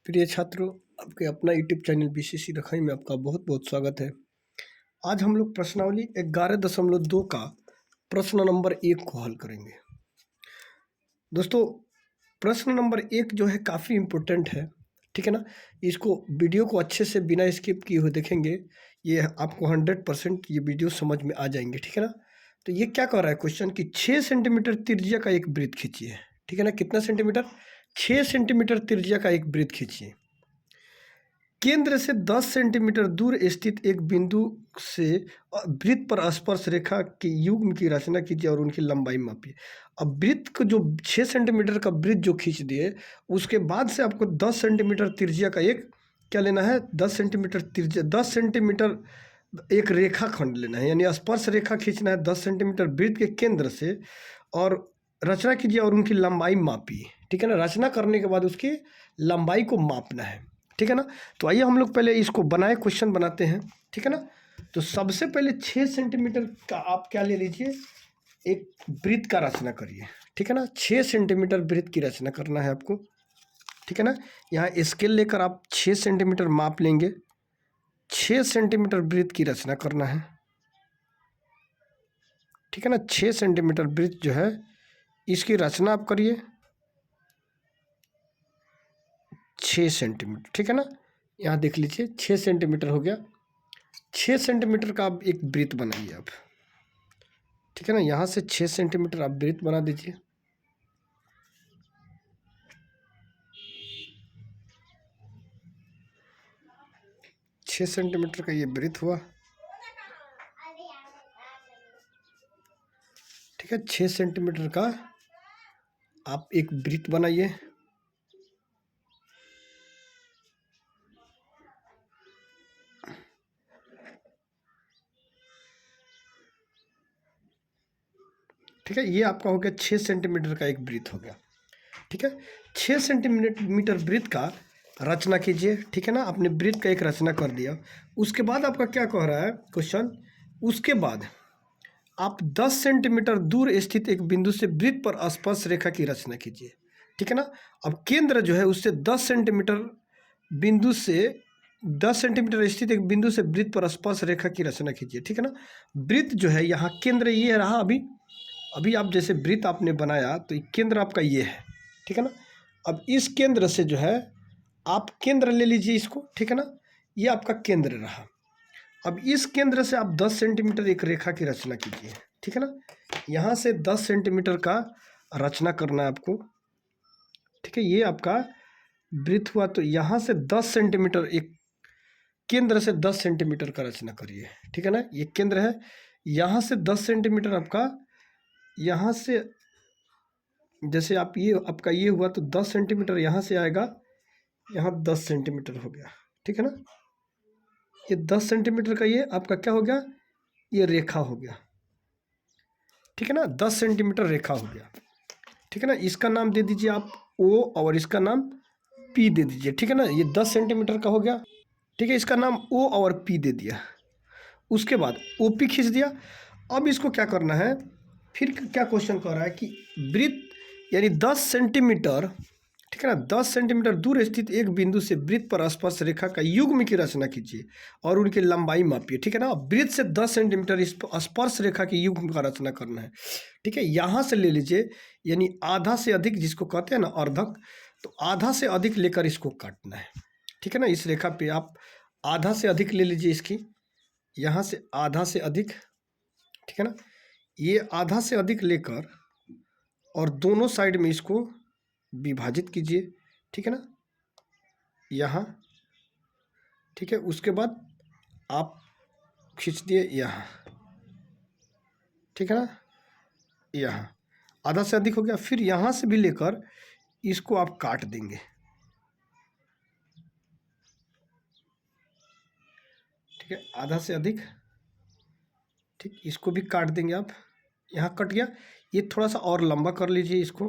प्रिय छात्रों, आपके अपना यूट्यूब चैनल बीसीसी रखाई में आपका बहुत बहुत स्वागत है। आज हम लोग प्रश्नावली 11.2 का प्रश्न नंबर 1 को हल करेंगे। दोस्तों, प्रश्न नंबर 1 जो है काफ़ी इम्पोर्टेंट है, ठीक है ना। इसको वीडियो को अच्छे से बिना स्किप किए हुए देखेंगे, ये आपको 100% ये वीडियो समझ में आ जाएंगे, ठीक है ना। तो ये क्या कह रहा है क्वेश्चन कि 6 सेंटीमीटर त्रिज्या का एक वृत्त खींचिए, ठीक है ना। कितना सेंटीमीटर? 6 सेंटीमीटर त्रिज्या का एक वृत्त खींचिए। केंद्र से 10 सेंटीमीटर दूर स्थित एक बिंदु से वृत्त पर स्पर्श रेखा के युग्म की रचना कीजिए और उनकी लंबाई मापिए। अब वृत्त को जो 6 सेंटीमीटर का वृत्त जो खींच दिए, उसके बाद से आपको 10 सेंटीमीटर त्रिज्या का एक क्या लेना है, 10 सेंटीमीटर त्रिज्या, 10 सेंटीमीटर एक रेखा खंड लेना है, यानी स्पर्श रेखा खींचना है 10 सेंटीमीटर वृत्त के केंद्र से, और रचना कीजिए और उनकी लंबाई मापिए, ठीक है ना। रचना करने के बाद उसकी लंबाई को मापना है, ठीक है ना। तो आइए हम लोग पहले इसको बनाए, क्वेश्चन बनाते हैं, ठीक है ना। तो सबसे पहले 6 सेंटीमीटर का आप क्या ले लीजिए, एक वृत्त का रचना करिए, ठीक है ना। 6 सेंटीमीटर वृत्त की रचना करना है आपको, ठीक है ना। यहाँ स्केल लेकर आप 6 सेंटीमीटर माप लेंगे। 6 सेंटीमीटर वृत्त की रचना करना है, ठीक है ना। 6 सेंटीमीटर वृत्त जो है इसकी रचना आप करिए 6 सेंटीमीटर, ठीक है ना। यहाँ देख लीजिए 6 सेंटीमीटर हो गया। 6 सेंटीमीटर का आप एक वृत्त बनाइए आप, ठीक है ना। यहाँ से 6 सेंटीमीटर आप वृत्त बना दीजिए। छः सेंटीमीटर का ये वृत्त हुआ, ठीक है। 6 सेंटीमीटर का आप एक वृत्त बनाइए। ठीक है, ये आपका हो गया 6 सेंटीमीटर का एक वृत्त हो गया, ठीक है। 6 सेंटीमीटर वृत्त का रचना कीजिए, ठीक है ना। आपने वृत्त का एक रचना कर दिया। उसके बाद आपका क्या कह रहा है क्वेश्चन, उसके बाद आप 10 सेंटीमीटर दूर स्थित एक बिंदु से वृत्त पर स्पर्श रेखा की रचना कीजिए, ठीक है ना। अब केंद्र जो है उससे 10 सेंटीमीटर बिंदु से 10 सेंटीमीटर स्थित एक बिंदु से वृत्त पर स्पर्श रेखा की रचना कीजिए, ठीक है ना। वृत्त जो है यहाँ केंद्र ये रहा, अभी आप जैसे वृत्त आपने बनाया तो केंद्र आपका ये है, ठीक है ना। अब इस केंद्र से जो है आप केंद्र ले लीजिए इसको, ठीक है ना। ये आपका केंद्र रहा। अब इस केंद्र से आप 10 सेंटीमीटर एक रेखा की रचना कीजिए, ठीक है ना। यहाँ से 10 सेंटीमीटर का रचना करना है आपको, ठीक है। ये आपका वृत्त हुआ, तो यहाँ से 10 सेंटीमीटर एक केंद्र से 10 सेंटीमीटर का रचना करिए, ठीक है ना। ये केंद्र है, यहाँ से 10 सेंटीमीटर आपका, यहाँ से जैसे आप ये आपका ये हुआ तो 10 सेंटीमीटर यहाँ से आएगा, यहाँ 10 सेंटीमीटर हो गया, ठीक है ना। ये 10 सेंटीमीटर का ये आपका क्या हो गया, ये रेखा हो गया, ठीक है ना। 10 सेंटीमीटर रेखा हो गया, ठीक है ना। इसका नाम दे दीजिए आप ओ और इसका नाम पी दे दीजिए, ठीक है ना। ये 10 सेंटीमीटर का हो गया, ठीक है। इसका नाम ओ और पी दे दिया। उसके बाद ओ पी खींच दिया। अब इसको क्या करना है, फिर क्या क्वेश्चन कह रहा है कि वृत्त यानी 10 सेंटीमीटर, ठीक है ना, 10 सेंटीमीटर दूर स्थित एक बिंदु से वृत्त पर स्पर्श रेखा का युग्म की रचना कीजिए और उनकी लंबाई मापिए, ठीक है ना। वृत्त से 10 सेंटीमीटर स्पर्श रेखा की युग्म का रचना करना है, ठीक है। यहाँ से ले लीजिए, यानी आधा से अधिक जिसको कहते हैं ना अर्धक, तो आधा से अधिक लेकर इसको काटना है, ठीक है ना। इस रेखा पे आप आधा से अधिक ले लीजिए इसकी, यहाँ से आधा से अधिक, ठीक है ना। ये आधा से अधिक लेकर और दोनों साइड में इसको विभाजित कीजिए, ठीक है ना, यहाँ, ठीक है। उसके बाद आप खींच दिए यहाँ, ठीक है ना, यहाँ आधा से अधिक हो गया। फिर यहाँ से भी लेकर इसको आप काट देंगे, ठीक है, आधा से अधिक, ठीक। इसको भी काट देंगे आप, यहाँ कट गया। ये थोड़ा सा और लंबा कर लीजिए, इसको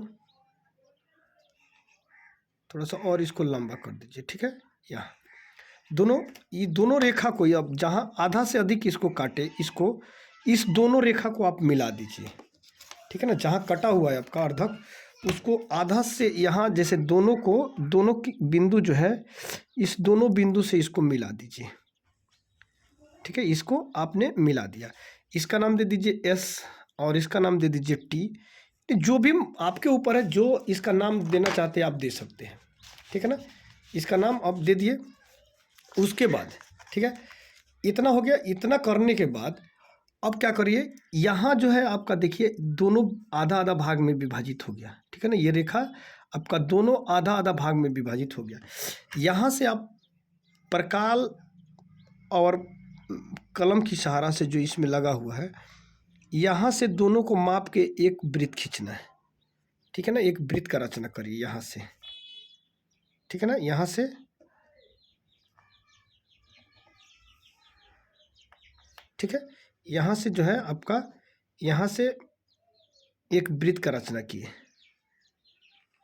थोड़ा सा और इसको लंबा कर दीजिए, ठीक है। यहाँ ये दोनों रेखा को, अब जहाँ आधा से अधिक इसको काटे, इसको इस दोनों रेखा को आप मिला दीजिए, ठीक है ना। जहाँ कटा हुआ है आपका अर्धक, उसको आधा से यहाँ जैसे दोनों की बिंदु जो है, इस दोनों बिंदु से इसको मिला दीजिए। ठीक है, इसको आपने मिला दिया। इसका नाम दे दीजिए एस और इसका नाम दे दीजिए टी। जो भी आपके ऊपर है, जो इसका नाम देना चाहते हैं आप दे सकते हैं। ठीक है ना, इसका नाम आप दे दिए। उसके बाद ठीक है, इतना हो गया। इतना करने के बाद अब क्या करिए, यहाँ जो है आपका देखिए दोनों आधा आधा भाग में विभाजित हो गया। ठीक है ना, ये रेखा आपका दोनों आधा आधा भाग में विभाजित हो गया। यहाँ से आप प्रकाल और कलम की सहारा से जो इसमें लगा हुआ है, यहाँ से दोनों को माप के एक वृत्त खींचना है। ठीक है ना, एक वृत्त का रचना करिए यहाँ से। ठीक है ना, यहाँ से ठीक है, यहाँ से जो है आपका यहाँ से एक वृत्त का रचना किए।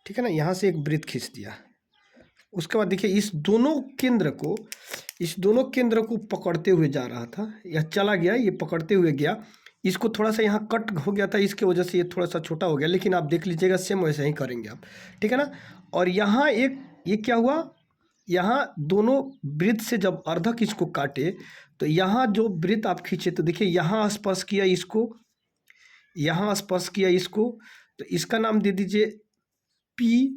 ठीक है ना, यहाँ से एक वृत्त खींच दिया। उसके बाद देखिए इस दोनों केंद्र को पकड़ते हुए जा रहा था, यह चला गया, ये पकड़ते हुए गया। इसको थोड़ा सा यहाँ कट हो गया था, इसके वजह से ये थोड़ा सा छोटा हो गया, लेकिन आप देख लीजिएगा सेम वैसे ही करेंगे आप। ठीक है ना, और यहाँ ये क्या हुआ, यहाँ दोनों वृत्त से जब अर्धक इसको काटे तो यहाँ जो वृत्त आप खींचे तो देखिए यहाँ स्पर्श किया इसको, यहाँ स्पर्श किया इसको, तो इसका नाम दे दीजिए P।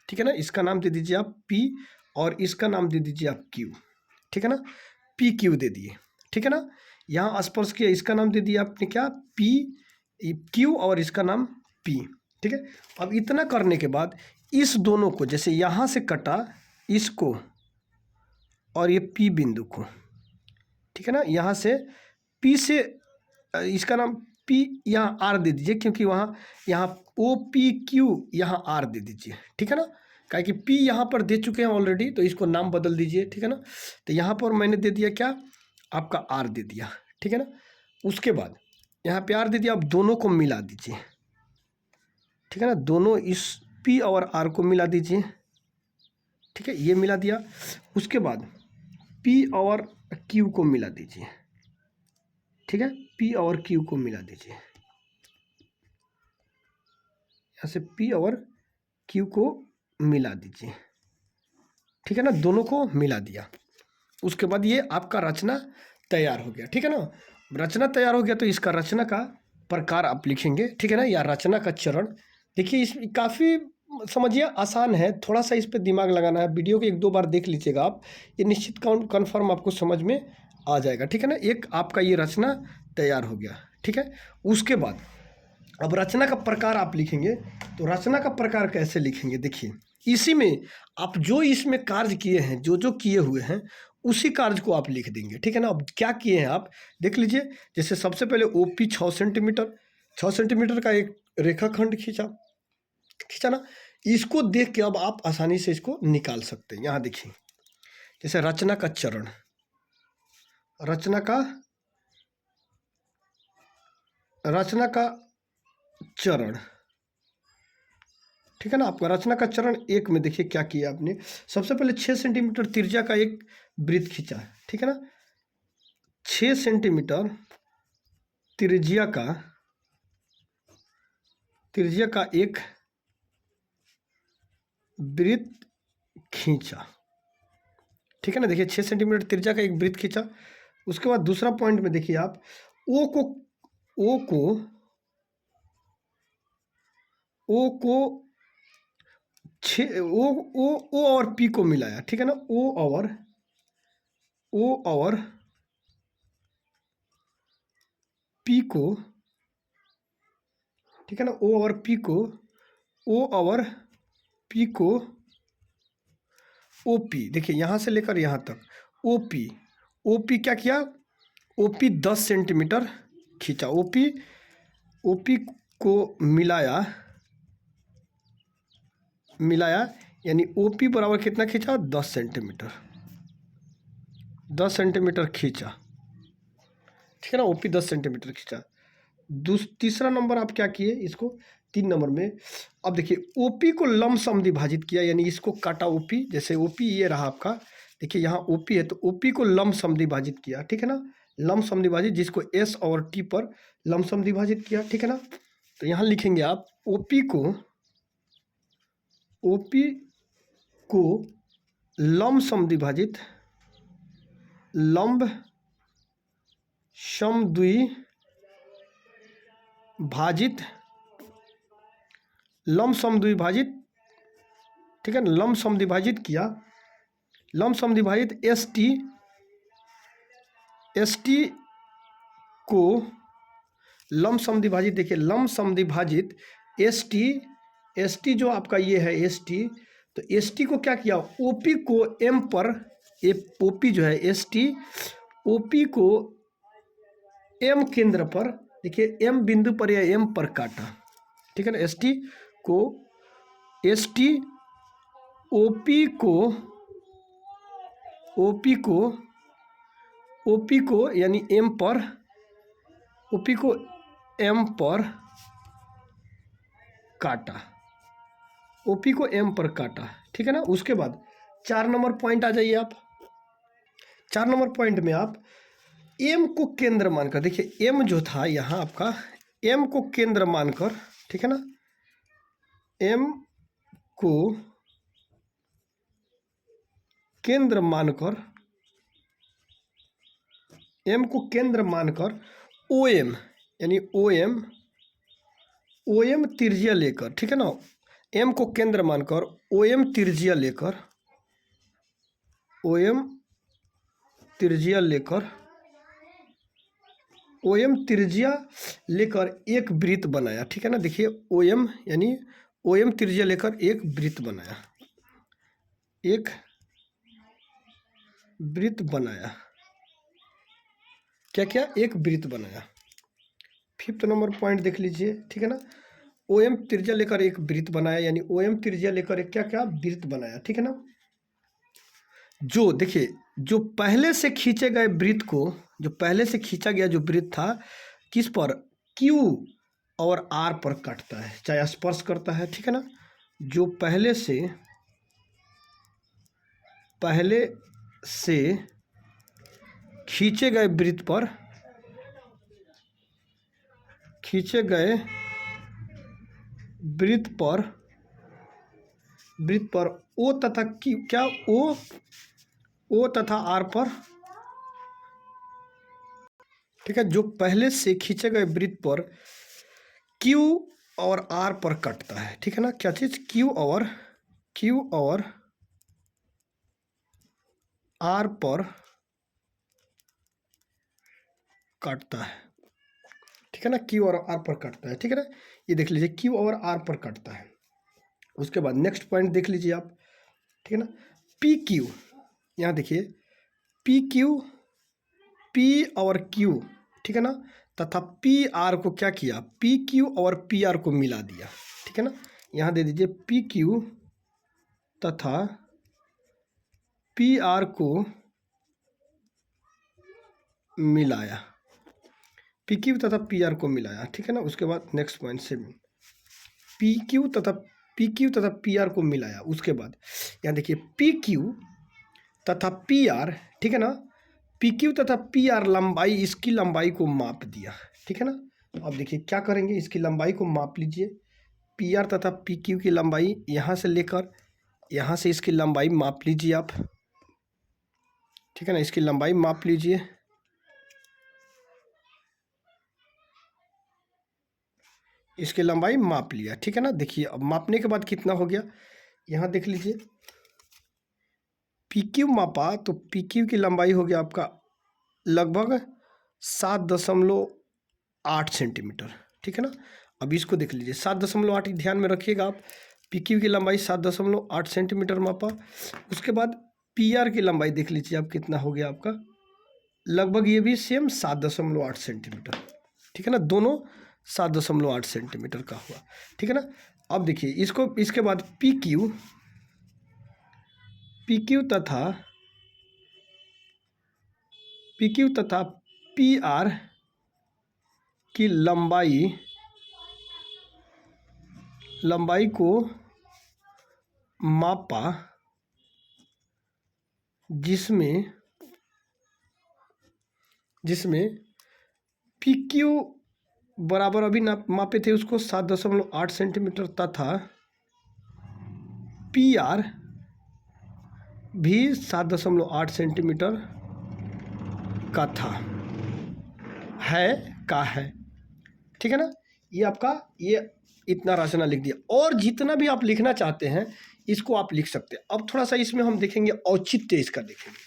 ठीक है ना, इसका नाम दे दीजिए आप P और इसका नाम दे दीजिए आप Q। ठीक है ना, PQ दे दिए। ठीक है ना, यहाँ स्पर्श किया, इसका नाम दे दिया आपने क्या, PQ और इसका नाम P। ठीक है, अब इतना करने के बाद इस दोनों को जैसे यहाँ से कटा इसको और ये P बिंदु को, ठीक है ना, यहाँ से P से इसका नाम P यहाँ R दे दीजिए, क्योंकि वहाँ यहाँ OPQ यहाँ R दे दीजिए। ठीक है ना, क्या कि P यहाँ पर दे चुके हैं ऑलरेडी, तो इसको नाम बदल दीजिए। ठीक है ना, तो यहाँ पर मैंने दे दिया क्या, आपका R दे दिया। ठीक है ना, उसके बाद यहाँ पे R दे दिया। अब दोनों को मिला दीजिए। ठीक है ना, दोनों इस P और R को मिला दीजिए। ठीक है, ये मिला दिया। उसके बाद P और Q को मिला दीजिए। ठीक है, P और Q को मिला दीजिए। यहाँ से P और Q को मिला दीजिए। ठीक है ना, दोनों को मिला दिया। उसके बाद ये आपका रचना तैयार हो गया। ठीक है ना, रचना तैयार हो गया तो इसका रचना का प्रकार आप लिखेंगे। ठीक है ना, या रचना का चरण। देखिए इस काफ़ी समझिए आसान है, थोड़ा सा इस पर दिमाग लगाना है। वीडियो को 1-2 बार देख लीजिएगा आप, ये निश्चित कन्फर्म आपको समझ में आ जाएगा। ठीक है ना, एक आपका ये रचना तैयार हो गया। ठीक है, उसके बाद अब रचना का प्रकार आप लिखेंगे। तो रचना का प्रकार कैसे लिखेंगे, देखिए इसी में आप जो इसमें कार्य किए हैं, जो किए हुए हैं, उसी कार्य को आप लिख देंगे। ठीक है ना, अब क्या किए हैं आप देख लीजिए। जैसे सबसे पहले OP 6 सेंटीमीटर का एक रेखाखंड खींचा ना, इसको देख के अब आप आसानी से इसको निकाल सकते हैं। यहाँ देखिए जैसे रचना का चरण, रचना का चरण। ठीक है ना, आपका रचना का चरण 1 में देखिए क्या किया आपने। सबसे पहले 6 सेंटीमीटर त्रिज्या का एक वृत्त खींचा। ठीक है ना, 6 सेंटीमीटर त्रिज्या का एक वृत्त खींचा। ठीक है ना, देखिए 6 सेंटीमीटर त्रिज्या का एक वृत्त खींचा। उसके बाद दूसरा पॉइंट में देखिए आप ओ और P को मिलाया। ठीक है ना, O और P को, ठीक है ना, O और P को OP, देखिए यहाँ से लेकर यहाँ तक OP क्या किया, OP 10 सेंटीमीटर खींचा। OP को मिलाया यानी OP बराबर कितना खींचा, 10 सेंटीमीटर खींचा। ठीक है ना, OP 10 सेंटीमीटर खींचा। तीसरा नंबर आप क्या किए, इसको 3 नंबर में अब देखिए OP को लमसम विभाजित किया, यानी इसको काटा OP। जैसे OP ये रहा आपका, देखिए यहाँ OP है तो OP को लमसम विभाजित किया। ठीक है ना, लमसम विभाजित, जिसको S और T पर लमसम विभाजित किया। ठीक है ना, तो यहाँ लिखेंगे आप OP को ओपी को लंब समद्विभाजित लंब समद्विभाजित लंब समद्विभाजित, ठीक है ना, लंब समद्विभाजित किया, लंब समद्विभाजित एस टी को लंब समद्विभाजित, देखिए लंब समद्विभाजित एस टी जो आपका ये है एस टी, तो एस टी को क्या किया, ओपी को एम पर, ओपी जो है एस टी ओपी को एम केंद्र पर, देखिए एम बिंदु पर या एम पर काटा, ठीक है ना, एस टी ओपी को यानी एम पर, ओपी को एम पर काटा, ओपी को एम पर काटा, ठीक है ना। उसके बाद 4 नंबर पॉइंट आ जाइए आप। 4 नंबर पॉइंट में आप एम को केंद्र मानकर, देखिए एम जो था यहाँ आपका, एम को केंद्र मानकर, ठीक है ना, एम को केंद्र मानकर, एम को केंद्र मानकर ओ एम यानी ओ एम त्रिज्या लेकर, ठीक है ना, एम को केंद्र मानकर ओ एम त्रिज्या लेकर, ओ एम त्रिज्या लेकर एक वृत्त बनाया, ठीक है ना। देखिए ओ एम यानी ओ एम त्रिज्या लेकर एक वृत्त बनाया, एक वृत्त बनाया, क्या क्या, एक वृत्त बनाया। 5th नंबर पॉइंट देख लीजिए, ठीक है ना, ओ एम त्रिज्या लेकर एक वृत्त बनाया, यानी ओ एम त्रिज्या लेकर एक क्या क्या वृत्त बनाया, ठीक है ना। जो देखिए जो पहले से खींचे गए वृत्त को, जो पहले से खींचा गया जो वृत्त था, किस पर, क्यू और आर पर कटता है, चाहे स्पर्श करता है, ठीक है ना। जो पहले से खींचे गए वृत्त पर, वृत्त पर ओ तथा क्यू, क्या ओ तथा आर पर, ठीक है, जो पहले से खींचे गए वृत्त पर क्यू और आर पर कटता है, ठीक है ना। क्या चीज, क्यू और आर पर कटता है, ठीक है ना, क्यू और आर पर कटता है, ठीक है ना। ये देख लीजिए क्यू और आर पर कटता है। उसके बाद नेक्स्ट पॉइंट देख लीजिए आप, ठीक है ना, पी क्यू, यहाँ देखिए पी और क्यू, ठीक है ना, तथा पी आर को क्या किया, पी क्यू और पी आर को मिला दिया, ठीक है ना। यहाँ दे दीजिए पी क्यू तथा पी आर को मिलाया, पी क्यू तथा पी आर को मिलाया, ठीक है ना। उसके बाद नेक्स्ट पॉइंट से पी क्यू तथा पी आर को मिलाया। उसके बाद यहाँ देखिए पी क्यू तथा पी आर, ठीक है ना, पी क्यू तथा पी आर लंबाई, इसकी लंबाई को माप दिया, ठीक है ना। अब देखिए क्या करेंगे, इसकी लंबाई को माप लीजिए, पी आर तथा पी क्यू की लंबाई यहाँ से लेकर यहाँ से इसकी लंबाई माप लीजिए आप, ठीक है ना, इसकी लंबाई माप लीजिए। इसकी लंबाई माप लिया, ठीक है ना। देखिए अब मापने के बाद कितना हो गया, यहाँ देख लीजिए पी क्यू मापा, तो पी क्यू की लंबाई हो गया आपका लगभग 7.8 सेंटीमीटर, ठीक है ना। अब इसको देख लीजिए 7.8, ध्यान में रखिएगा आप, पी क्यू की लंबाई 7.8 सेंटीमीटर मापा। उसके बाद पी आर की लंबाई देख लीजिए आप, कितना हो गया आपका, लगभग ये भी सेम 7.8 सेंटीमीटर, ठीक है ना, दोनों 7.8 सेंटीमीटर का हुआ, ठीक है ना। अब देखिए इसको, इसके बाद पी क्यू तथा पी आर की लंबाई को मापा, जिसमें पी क्यू बराबर अभी मापे थे उसको 7.8 सेंटीमीटर तथा पी आर भी 7.8 सेंटीमीटर का था, है। ठीक है ना, ये आपका ये इतना रचना लिख दिया। और जितना भी आप लिखना चाहते हैं इसको आप लिख सकते हैं। अब थोड़ा सा इसमें हम देखेंगे औचित्य इसका देखेंगे।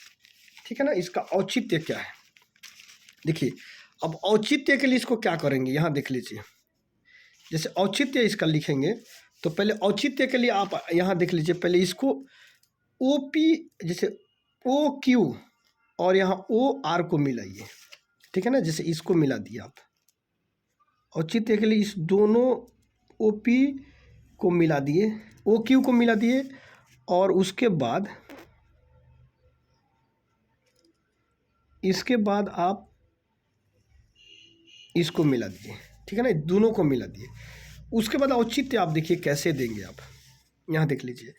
ठीक है ना, इसका औचित्य क्या है देखिए। अब औचित्य के लिए इसको क्या करेंगे, यहाँ देख लीजिए। जैसे औचित्य इसका लिखेंगे तो पहले औचित्य के लिए आप यहाँ देख लीजिए, पहले इसको ओ पी, जैसे ओ क्यू और यहाँ ओ आर को मिलाइए। ठीक है ना, जैसे इसको मिला दिया आप। औचित्य के लिए इस दोनों ओ पी को मिला दिए, ओ क्यू को मिला दिए, और उसके बाद आप इसको मिला दिए। ठीक है ना, दोनों को मिला दिए। उसके बाद औचित्य आप देखिए कैसे देंगे आप, यहाँ देख लीजिए।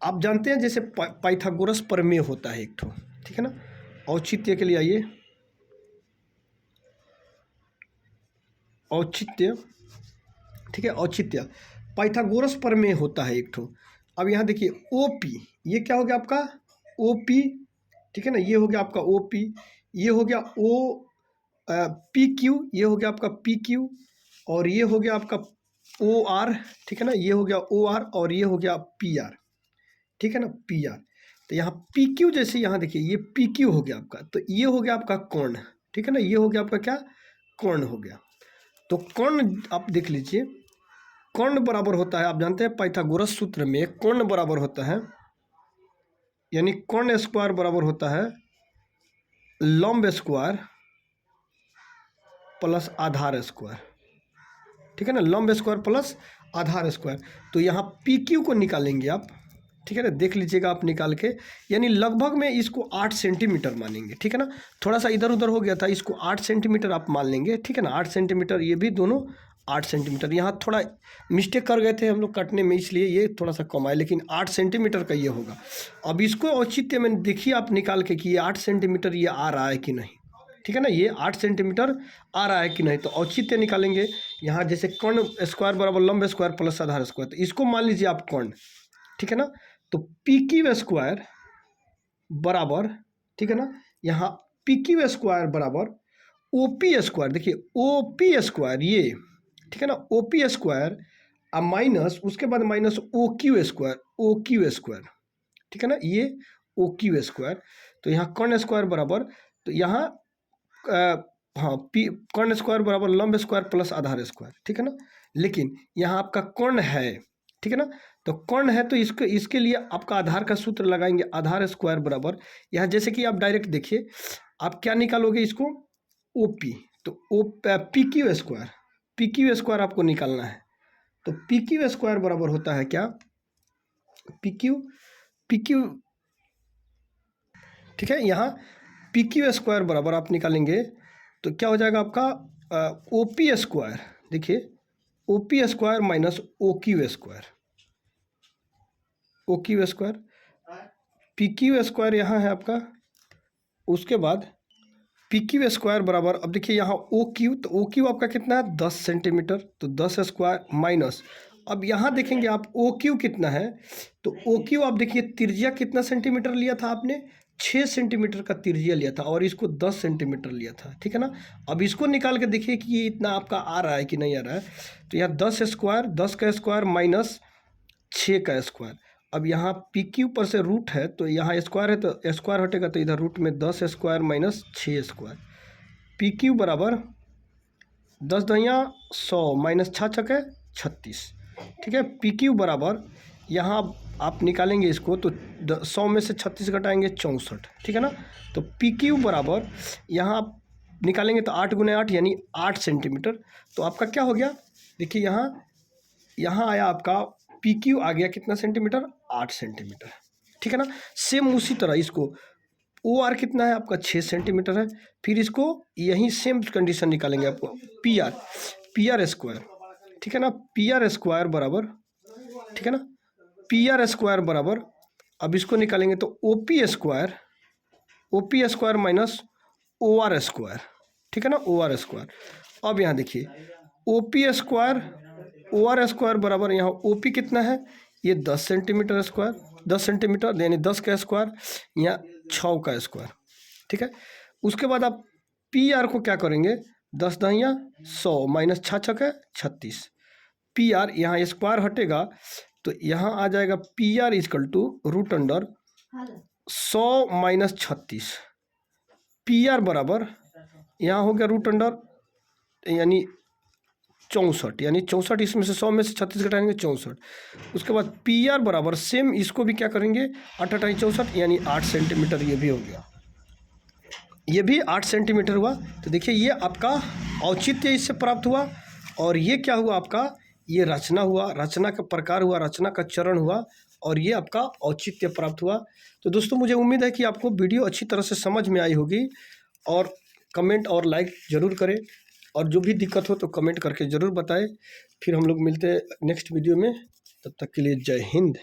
आप जानते हैं जैसे पाइथागोरस प्रमेय होता है एक ठो। ठीक है ना, औचित्य के लिए आइए, औचित्य। ठीक है, औचित्य पाइथागोरस प्रमेय होता है एक ठो। अब यहाँ देखिए ओ पी, ये क्या हो गया आपका ओ पी। ठीक है ना, ये हो गया आपका ओ पी, ये हो गया ओ पी क्यू, ये हो गया आपका पी क्यू, और ये हो गया आपका ओ आर। ठीक है ना, ये हो गया ओ आर, और ये हो गया पी आर। ठीक है ना, पी आर। तो यहाँ पी क्यू, जैसे यहाँ देखिए ये पी क्यू हो गया आपका, तो ये हो गया आपका कोण। ठीक है ना, ये हो गया आपका क्या, कोण हो गया। तो कोण आप देख लीजिए, कोण बराबर होता है, आप जानते हैं पाइथागोरस सूत्र में कोण बराबर होता है, यानी कोण स्क्वायर बराबर होता है लंब स्क्वायर प्लस आधार स्क्वायर। ठीक है ना, लंब स्क्वायर प्लस आधार स्क्वायर। तो यहाँ पी क्यू को निकालेंगे आप। ठीक है ना, देख लीजिएगा आप निकाल के, यानी लगभग में इसको 8 सेंटीमीटर मानेंगे। ठीक है ना, थोड़ा सा इधर उधर हो गया था, इसको 8 सेंटीमीटर आप मान लेंगे। ठीक है ना, 8 सेंटीमीटर, ये भी दोनों 8 सेंटीमीटर। यहाँ थोड़ा मिस्टेक कर गए थे हम लोग कटने में, इसलिए ये थोड़ा सा कम आया, लेकिन 8 सेंटीमीटर का ये होगा। अब इसको औचित्य में देखिए आप निकाल के कि ये 8 सेंटीमीटर ये आ रहा है कि नहीं। ठीक है ना, ये 8 सेंटीमीटर आ रहा है कि नहीं। तो औचित्य निकालेंगे यहाँ, जैसे कोण स्क्वायर बराबर लंब स्क्वायर प्लस आधार स्क्वायर, तो इसको मान लीजिए आप कोण। ठीक है ना, तो पी क्यू स्क्वायर बराबर, ठीक है ना, यहाँ पी क्यू स्क्वायर बराबर ओ पी स्क्वायर। देखिए ओ पी स्क्वायर ये, ठीक है ना, ओ पी स्क्वायर माइनस, उसके बाद minus O Q square, O Q square. ठीक है ना, ये ओ क्यू स्क्वायर। तो यहाँ कर्ण स्क्वायर बराबर, तो यहाँ हाँ पी कर्ण स्क्वायर बराबर लंब स्क्वायर प्लस आधार स्क्वायर। ठीक है ना, लेकिन यहाँ आपका कर्ण है। ठीक है ना, तो कर्ण है तो इसके लिए आपका आधार का सूत्र लगाएंगे, आधार स्क्वायर बराबर, यहाँ जैसे कि आप डायरेक्ट देखिए, आप क्या निकालोगे इसको ओ पी, तो O P Q square, P Q square आपको निकालना है। तो पी क्यू स्क्वायर बराबर होता है क्या, पी क्यू। ठीक है, यहाँ पी क्यू स्क्वायर बराबर आप निकालेंगे तो क्या हो जाएगा आपका ओ पी स्क्वायर। देखिए O P square minus O Q square, O Q square, P Q square यहाँ है आपका। उसके बाद पी क्यू स्क्वायर बराबर, अब देखिए यहाँ ओ क्यू, तो ओ क्यू आपका कितना है 10 सेंटीमीटर, तो 10 स्क्वायर माइनस, अब यहाँ देखेंगे आप ओ क्यू कितना है, तो ओ क्यू आप देखिए त्रिज्या कितना सेंटीमीटर लिया था आपने, 6 सेंटीमीटर का त्रिज्या लिया था, और इसको 10 सेंटीमीटर लिया था। ठीक है ना, अब इसको निकाल के देखिए कि ये इतना आपका आ रहा है कि नहीं आ रहा है। तो यहाँ 10 स्क्वायर, 10 का स्क्वायर माइनस 6 का स्क्वायर। अब यहाँ पी क्यू पर से रूट है, तो यहाँ स्क्वायर है तो स्क्वायर हटेगा, तो इधर रूट में 10 square minus 6 square. P Q बराबर 10 दहिया 100 माइनस 6 छके 36। ठीक है, पी क्यू बराबर यहाँ आप निकालेंगे इसको, तो 100 में से 36 घटाएंगे 64। ठीक है ना, तो पी क्यू बराबर यहाँ आप निकालेंगे तो 8 गुने 8 यानी 8 सेंटीमीटर। तो आपका क्या हो गया, देखिए यहाँ आया आपका पी क्यू आ गया कितना सेंटीमीटर, 8 सेंटीमीटर। ठीक है ना, सेम उसी तरह इसको ओ आर कितना है आपका 6 सेंटीमीटर है, फिर इसको यहीं सेम कंडीशन निकालेंगे आपको पी आर स्क्वायर। ठीक है ना, पी आर स्क्वायर बराबर, ठीक है ना, पी आर स्क्वायर बराबर, अब इसको निकालेंगे तो O P square minus O R square. ठीक है ना, ओ आर स्क्वायर। अब यहाँ देखिए O P square O R square बराबर, यहाँ ओ पी कितना है, ये 10 सेंटीमीटर स्क्वायर, 10 सेंटीमीटर यानी 10 का स्क्वायर, यहाँ 6 का स्क्वायर। ठीक है, उसके बाद आप पी आर को क्या करेंगे, 10 दहिया 100 माइनस 6 छक्के 36, पी आर यहाँ स्क्वायर हटेगा तो यहाँ आ जाएगा P R equal to root under 100 minus 36, P R बराबर यहाँ हो गया रूट अंडर यानी 64, यानी 64, इसमें से 100 में से 36 घटाएंगे 64। उसके बाद पी आर बराबर सेम इसको भी क्या करेंगे 8 8 64 यानी 8 सेंटीमीटर, ये भी हो गया, ये भी 8 सेंटीमीटर हुआ। तो देखिए ये आपका औचित्य इससे प्राप्त हुआ, और ये क्या हुआ आपका, ये रचना हुआ, रचना का प्रकार हुआ, रचना का चरण हुआ, और ये आपका औचित्य प्राप्त हुआ। तो दोस्तों मुझे उम्मीद है कि आपको वीडियो अच्छी तरह से समझ में आई होगी, और कमेंट और लाइक ज़रूर करें, और जो भी दिक्कत हो तो कमेंट करके ज़रूर बताएं। फिर हम लोग मिलते हैं नेक्स्ट वीडियो में, तब तक के लिए जय हिंद।